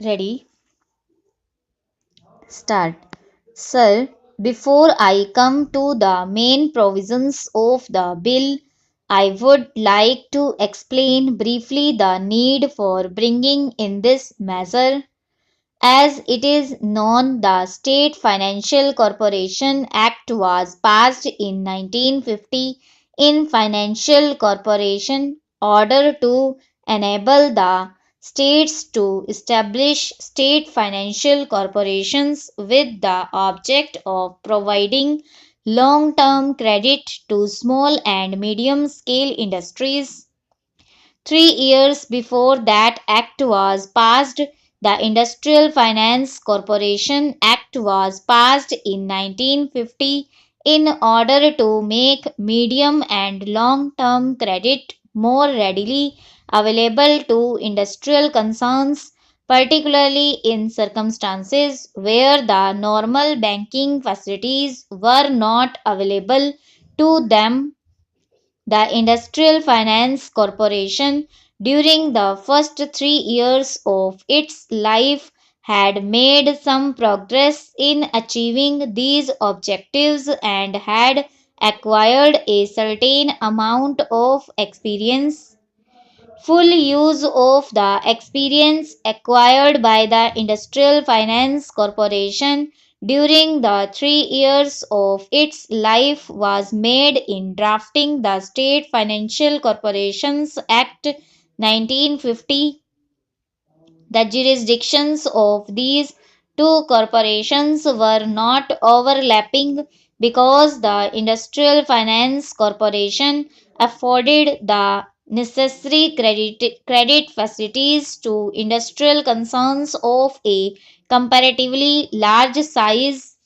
Ready? Start. Sir, before I come to the main provisions of the bill, I would like to explain briefly the need for bringing in this measure. As it is known, the State Financial Corporation Act was passed in 1950 in Financial Corporation order to enable the states to establish state financial corporations with the object of providing long-term credit to small and medium-scale industries. 3 years before that act was passed, the Industrial Finance Corporation Act was passed in 1950 in order to make medium and long term credit more readily available to industrial concerns, particularly in circumstances where the normal banking facilities were not available to them. The Industrial Finance Corporation, during the first 3 years of its life, had made some progress in achieving these objectives and had acquired a certain amount of experience. Full use of the experience acquired by the Industrial Finance Corporation during the 3 years of its life was made in drafting the State Financial Corporations Act 1950. The jurisdictions of these two corporations were not overlapping because the Industrial Finance Corporation afforded the necessary credit facilities to industrial concerns of a comparatively large size.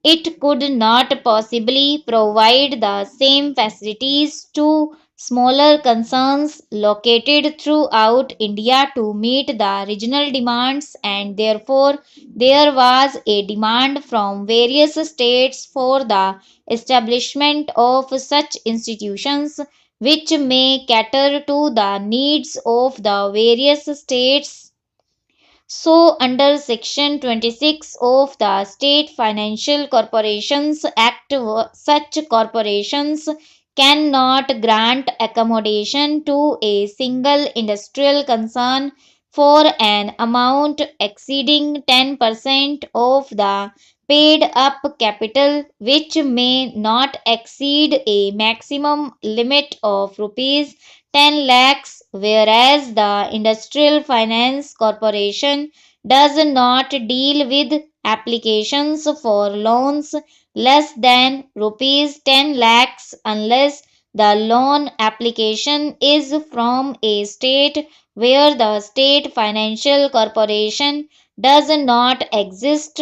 It could not possibly provide the same facilities to smaller concerns located throughout India to meet the regional demands, and therefore there was a demand from various states for the establishment of such institutions which may cater to the needs of the various states. So, under Section 26 of the State Financial Corporations Act, such corporations cannot grant accommodation to a single industrial concern for an amount exceeding 10% of the paid up capital, which may not exceed a maximum limit of rupees 10 lakhs, whereas the Industrial Finance Corporation does not deal with applications for loans less than rupees 10 lakhs unless the loan application is from a state where the State Financial Corporation does not exist.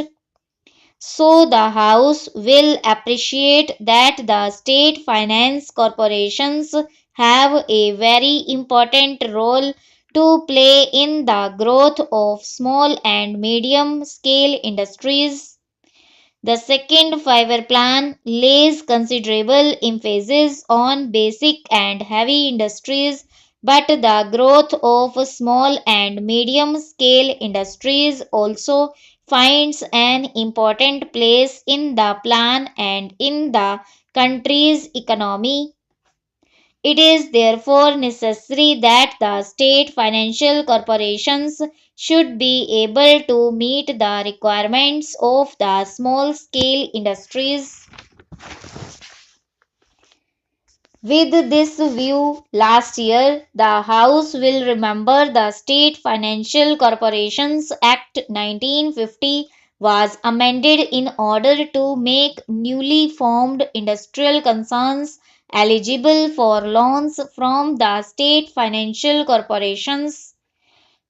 So, the House will appreciate that the state finance corporations have a very important role to play in the growth of small and medium scale industries. The second five-year plan lays considerable emphasis on basic and heavy industries, but the growth of small and medium scale industries also finds an important place in the plan and in the country's economy. It is therefore necessary that the state financial corporations should be able to meet the requirements of the small scale industries. With this view, last year the House will remember the State Financial Corporations Act 1950 was amended in order to make newly formed industrial concerns eligible for loans from the state financial corporations.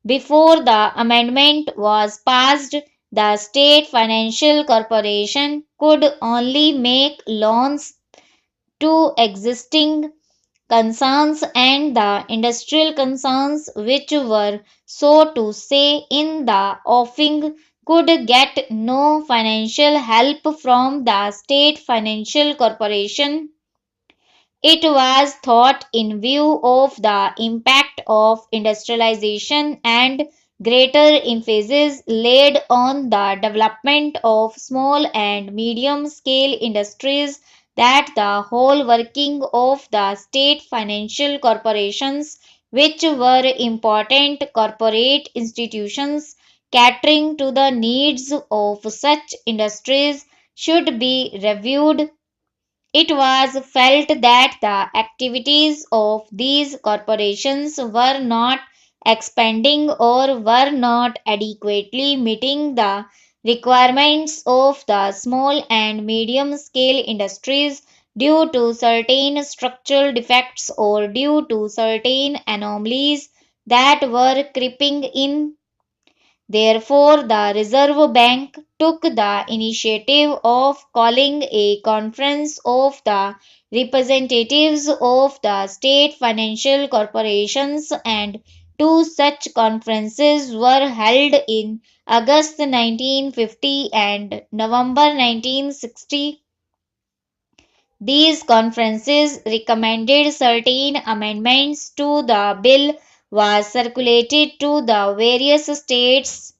Before the amendment was passed, the State Financial Corporation could only make loans to existing concerns, and the industrial concerns which were, so to say, in the offing could get no financial help from the State Financial Corporation. It was thought, in view of the impact of industrialization and greater emphasis laid on the development of small and medium scale industries that the whole working of the state financial corporations, which were important corporate institutions catering to the needs of such industries, should be reviewed. It was felt that the activities of these corporations were not expanding or were not adequately meeting the requirements of the small and medium scale industries due to certain structural defects or due to certain anomalies that were creeping in. Therefore, the Reserve Bank took the initiative of calling a conference of the representatives of the state financial corporations, and two such conferences were held in August 1950 and November 1960. These conferences recommended certain amendments to the bill was circulated to the various states.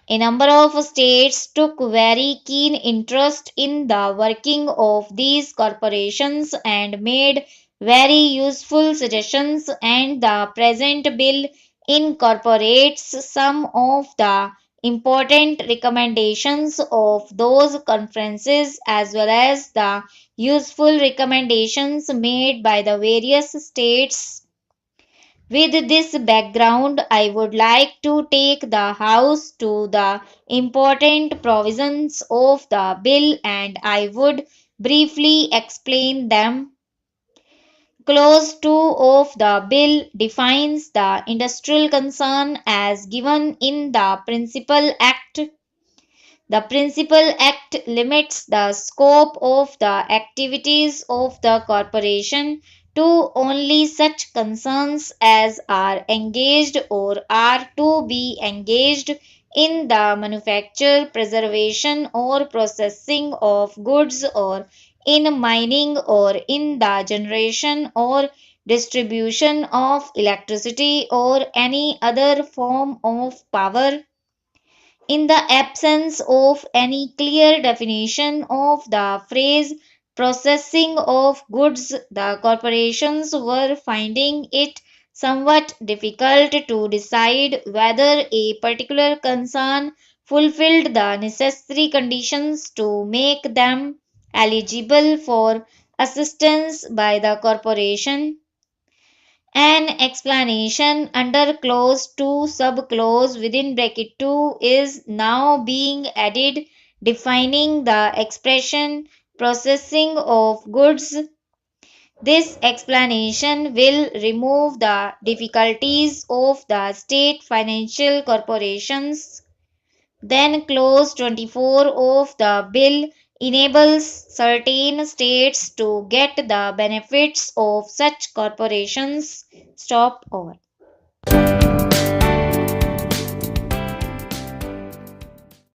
A number of states took very keen interest in the working of these corporations and made very useful suggestions, and the present bill incorporates some of the important recommendations of those conferences as well as the useful recommendations made by the various states. With this background, I would like to take the House to the important provisions of the bill and I would briefly explain them. Clause 2 of the bill defines the industrial concern as given in the Principal Act. The Principal Act limits the scope of the activities of the corporation to only such concerns as are engaged or are to be engaged in the manufacture, preservation, or processing of goods, or in mining, or in the generation or distribution of electricity, or any other form of power. In the absence of any clear definition of the phrase processing of goods, the corporations were finding it somewhat difficult to decide whether a particular concern fulfilled the necessary conditions to make them eligible for assistance by the corporation. An explanation under clause 2 subclause within bracket 2 is now being added defining the expression processing of goods. This explanation will remove the difficulties of the state financial corporations. Then clause 24 of the bill enables certain states to get the benefits of such corporations. Stop over.